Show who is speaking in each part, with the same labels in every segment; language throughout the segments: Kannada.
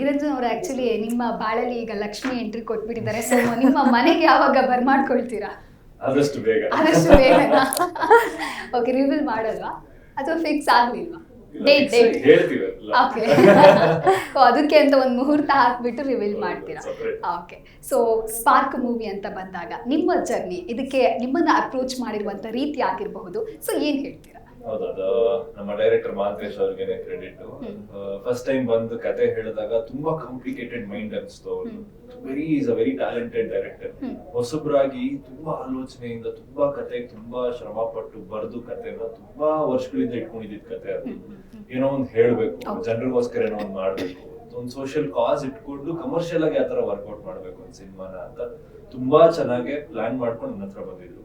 Speaker 1: ನಿರಂಜನ್ ಅವರು ಆಕ್ಚುಲಿ ನಿಮ್ಮ ಬಾಳಲ್ಲಿ ಈಗ ಲಕ್ಷ್ಮಿ ಎಂಟ್ರಿ ಕೊಟ್ಬಿಟ್ಟಿದ್ದಾರೆ. ಸೊ ನಿಮ್ಮ ಮನೆಗೆ ಯಾವಾಗ ಬರ್ಮಾಡ್ಕೊಳ್ತೀರಾ?
Speaker 2: ಆದಷ್ಟು ಬೇಗ.
Speaker 1: ಆದಷ್ಟು ಬೇಗ. ಓಕೆ, ರಿವೀಲ್ ಮಾಡಲ್ವಾ ಅಥವಾ ಫಿಕ್ಸ್ ಆಗ್ಲಿಲ್ವಾ? ಡೇಟ್
Speaker 2: ಹೇಳ್ತೀವಿ.
Speaker 1: ಓಕೆ. ಅದಕ್ಕೆ ಅಂತ ಒಂದು ಮುಹೂರ್ತ ಹಾಕ್ಬಿಟ್ಟು ರಿವೀಲ್ ಮಾಡ್ತೀರಾ? ಓಕೆ. ಸೊ ಸ್ಪಾರ್ಕ್ ಮೂವಿ ಅಂತ ಬಂದಾಗ ನಿಮ್ಮ ಜರ್ನಿ, ಇದಕ್ಕೆ ನಿಮ್ಮನ್ನ ಅಪ್ರೋಚ್ ಮಾಡಿರುವಂತ ರೀತಿ ಆಗಿರಬಹುದು. ಸೊ ಏನ್ ಹೇಳ್ತೀರಾ?
Speaker 2: ಹೌದು, ಅದು ನಮ್ಮ ಡೈರೆಕ್ಟರ್ ಮಾಂತೇಶ್ ಅವ್ರಿಗೆ ಕ್ರೆಡಿಟ್. ಫಸ್ಟ್ ಟೈಮ್ ಬಂದು ಕತೆ ಹೇಳಿದಾಗ ತುಂಬಾ ಕಾಂಪ್ಲಿಕೇಟೆಡ್ ಮೈಂಡ್ ಅನ್ಸ್ತು. Is a very talented director. ಹೊಸಬ್ರಾಗಿ ತುಂಬಾ ಆಲೋಚನೆಯಿಂದ ತುಂಬಾ ಕತೆ ತುಂಬಾ ಶ್ರಮ ಪಟ್ಟು ಬರೆದು ಕತೆನ ತುಂಬಾ ವರ್ಷಗಳಿಂದ ಇಟ್ಕೊಂಡಿದ್ದ ಕತೆ. ಅದು ಏನೋ ಒಂದ್ ಹೇಳ್ಬೇಕು, ಜನರಿಗೋಸ್ಕರ ಏನೋ ಒಂದ್ ಮಾಡ್ಬೇಕು, ಒಂದು ಸೋಷಿಯಲ್ ಕಾಸ್ ಇಟ್ಕೊಂಡು ಕಮರ್ಷಿಯಲ್ ಆಗಿ ಆತರ ವರ್ಕೌಟ್ ಮಾಡ್ಬೇಕು ಒಂದು ಸಿನಿಮಾನ ಅಂತ ತುಂಬಾ ಚೆನ್ನಾಗಿ ಪ್ಲಾನ್ ಮಾಡ್ಕೊಂಡು ನನ್ನ ಹತ್ರ ಬಂದಿದ್ರು.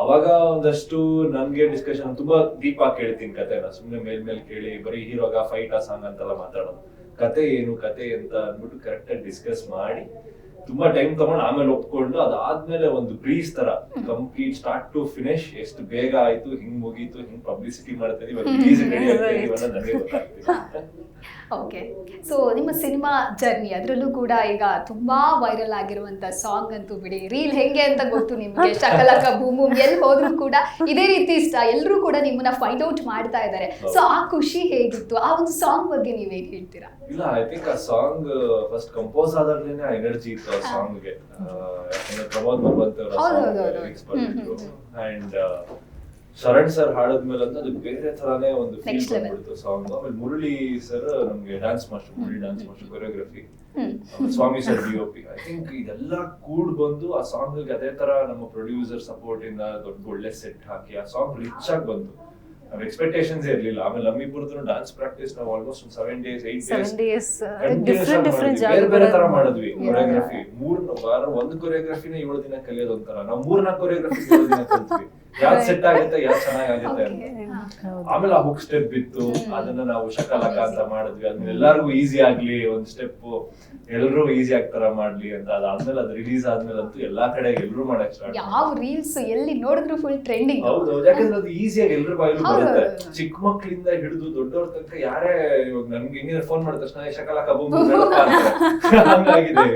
Speaker 2: ಅವಾಗ ಒಂದಷ್ಟು ನನ್ಗೆ ಡಿಸ್ಕಷನ್ ತುಂಬಾ ಡೀಪ್ ಆಗಿ ಕೇಳ್ತೀನಿ ಕತೆನ, ಸುಮ್ನೆ ಮೇಲ್ ಕೇಳಿ ಬರೀ ಹೀರೋಗ ಫೈಟ್ ಆ ಸಾಂಗ್ ಅಂತೆಲ್ಲ ಮಾತಾಡೋದು. ಕತೆ ಏನು ಕತೆ ಅಂತ ಅಂದ್ಬಿಟ್ಟು ಕರೆಕ್ಟ್ ಆಗಿ ಡಿಸ್ಕಸ್ ಮಾಡಿ ತುಂಬಾ ಟೈಮ್ ತಗೊಂಡು ಆಮೇಲೆ ಒಪ್ಕೊಂಡು ಅದಾದ್ಮೇಲೆ ಒಂದು ಬ್ರೀಸ್ ತರ ಕಂಪ್ಲೀಟ್ ಸ್ಟಾರ್ಟ್ ಟು ಫಿನಿಶ್ ಎಷ್ಟು ಬೇಗ ಆಯ್ತು, ಹಿಂಗ್ ಮುಗೀತು, ಹಿಂಗ್ ಪಬ್ಲಿಸಿಟಿ ಮಾಡ್ತೀವಿ, ನನಗೆ ಗೊತ್ತಾಗ್ತಿದೆ.
Speaker 1: ಓಕೆ. ಸೊ ನಿಮ್ಮ ಸಿನಿಮಾ ಜರ್ನಿ ಅದರಲ್ಲೂ ಕೂಡ ಈಗ ತುಂಬಾ ವೈರಲ್ ಆಗಿರುವಂತ ಸಾಂಗ್ ಅಂತೂ ಬಿಡಿ, ರೀಲ್ ಹೆಂಗೆ ಅಂತ ಗೊತ್ತು ನಿಮ್ಗೆ, ಶಕಲಕ ಬೂಮ್ ಬೂಮ್ ಎಲ್ಲಿ ಹೋದ್ರು ಕೂಡ ಇದೇ ರೀತಿ ಇಷ್ಟ, ಎಲ್ಲರೂ ಕೂಡ ನಿಮ್ಮನ್ನ ಫೈಂಡ್ ಔಟ್ ಮಾಡ್ತಾ ಇದ್ದಾರೆ. ಸೊ ಆ ಖುಷಿ ಹೇಗಿತ್ತು? ಆ ಒಂದು ಸಾಂಗ್ ಬಗ್ಗೆ ನೀವೇನ್ ಹೇಳ್ತೀರಾ?
Speaker 2: ಇಲ್ಲ, ಐ ಥಿಂಕ್ ಆ ಸಾಂಗ್ ಫಸ್ಟ್ ಕಂಪೋಸ್ ಆದಾಗ್ಲೇನೆ ಎನರ್ಜಿ ಇತ್ತು ಆ ಸಾಂಗ್ಗೆ. ಯಾಕಂದ್ರೆ ಪ್ರಮೋದ್ ಮಲ್ವಂತ್ ಅಂಡ್ ಶರಣ್ ಸರ್ ಹಾಡದ್ಮೇಲೆ ಅಂತ ಅದು ಬೇರೆ ತರಾನೇ ಒಂದು ಫೀಲ್ ಬಂದ್ಬಿಡ್ತು ಸಾಂಗ್. ಆಮೇಲೆ ಮುರಳಿ ಸರ್ ನಮ್ಗೆ dance master, Murali dance master, choreography, Swamy sir DOP. I think ಇದೆಲ್ಲ ಕೂಡ್ ಬಂದು ಆ ಸಾಂಗ್ ಅದೇ ತರ ನಮ್ಮ ಪ್ರೊಡ್ಯೂಸರ್ ಸಪೋರ್ಟ್ ಇಂದ ದೊಡ್ಡ ಒಳ್ಳೆ ಸೆಟ್ ಹಾಕಿ ಆ ಸಾಂಗ್ ರಿಚ್ ಆಗಿ ಬಂತು. ನಾವು ಎಕ್ಸ್ಪೆಕ್ಟೇಷನ್ಸ್ ಇರ್ಲಿಲ್ಲ. ಆಮೇಲೆ ಅಮ್ಮಿಪುರದ್ದು ಡಾನ್ಸ್ ಪ್ರಾಕ್ಟೀಸ್ ನಾವು ಆಲ್ಮೋಸ್ಟ್ 7 days 8 days ಬೇರೆ ತರ ಮಾಡಿದ್ವಿ. ಕೊರಿಯೋಗ್ರಫಿ 3 ವಾರ ಒಂದು ಕೊರಿಯೋಗ್ರಫಿನ 7 ದಿನ ಕಲಿಯೋದು ಒಂಥರ. ನಾವು 3-4 ಕೊರಿಯೋಗ್ರಫಿ 7 ದಿನ ಕಲ್ತ್ವಿ. ಯಾವ್ದು ಸೆಟ್ ಆಗುತ್ತೆ, ಯಾವ್ದು ಚೆನ್ನಾಗುತ್ತೆ ಅಂತ. ಆಮೇಲೆ ಆ ಹುಕ್ ಸ್ಟೆಪ್ ಇತ್ತು, ಅದನ್ನ ನಾವು ಶಕಲಕ ಅಂತ ಮಾಡಿದ್ವಿ. ಅದ್ಮೇಲೆ ಎಲ್ಲರಿಗೂ ಈಸಿ ಆಗ್ಲಿ, ಒಂದ್ ಸ್ಟೆಪ್ ಎಲ್ಲರೂ ಈಸಿ ಆಗ್ತಾರ ಮಾಡ್ಲಿ ಅಂತ. ಅದಾದ್ಮೇಲೆ ಅದು ರಿಲೀಸ್ ಆದ್ಮೇಲೆ ಅಂತೂ ಎಲ್ಲಾ ಕಡೆ ಎಲ್ಲರೂ ಮಾಡಕ್ ಸ್ಟಾರ್ಟ್.
Speaker 1: ಯಾವ ರೀಲ್ಸ್ ಎಲ್ಲಿ ನೋಡಿದ್ರು ಫುಲ್ ಟ್ರೆಂಡಿಂಗ್.
Speaker 2: ಹೌದು, ಯಾಕಂದ್ರೆ ಅದು ಈಸಿಯಾಗಿ ಎಲ್ಲರೂ ಬಾಯಲ್ಲಿ ಬರುತ್ತೆ. ಚಿಕ್ಕ ಮಕ್ಳಿಂದ ಹಿಡಿದು ದೊಡ್ಡವ್ರ ತನಕ ಯಾರೇ ಇವಾಗ ನನ್ಗೆ ಹೆಂಗಿದ್ರೆ ಫೋನ್ ಮಾಡಿದ ತಕ್ಷಣ ಶಕಲಕ ಬೂಮ್ ಹಂಗಾಗಿದೆ.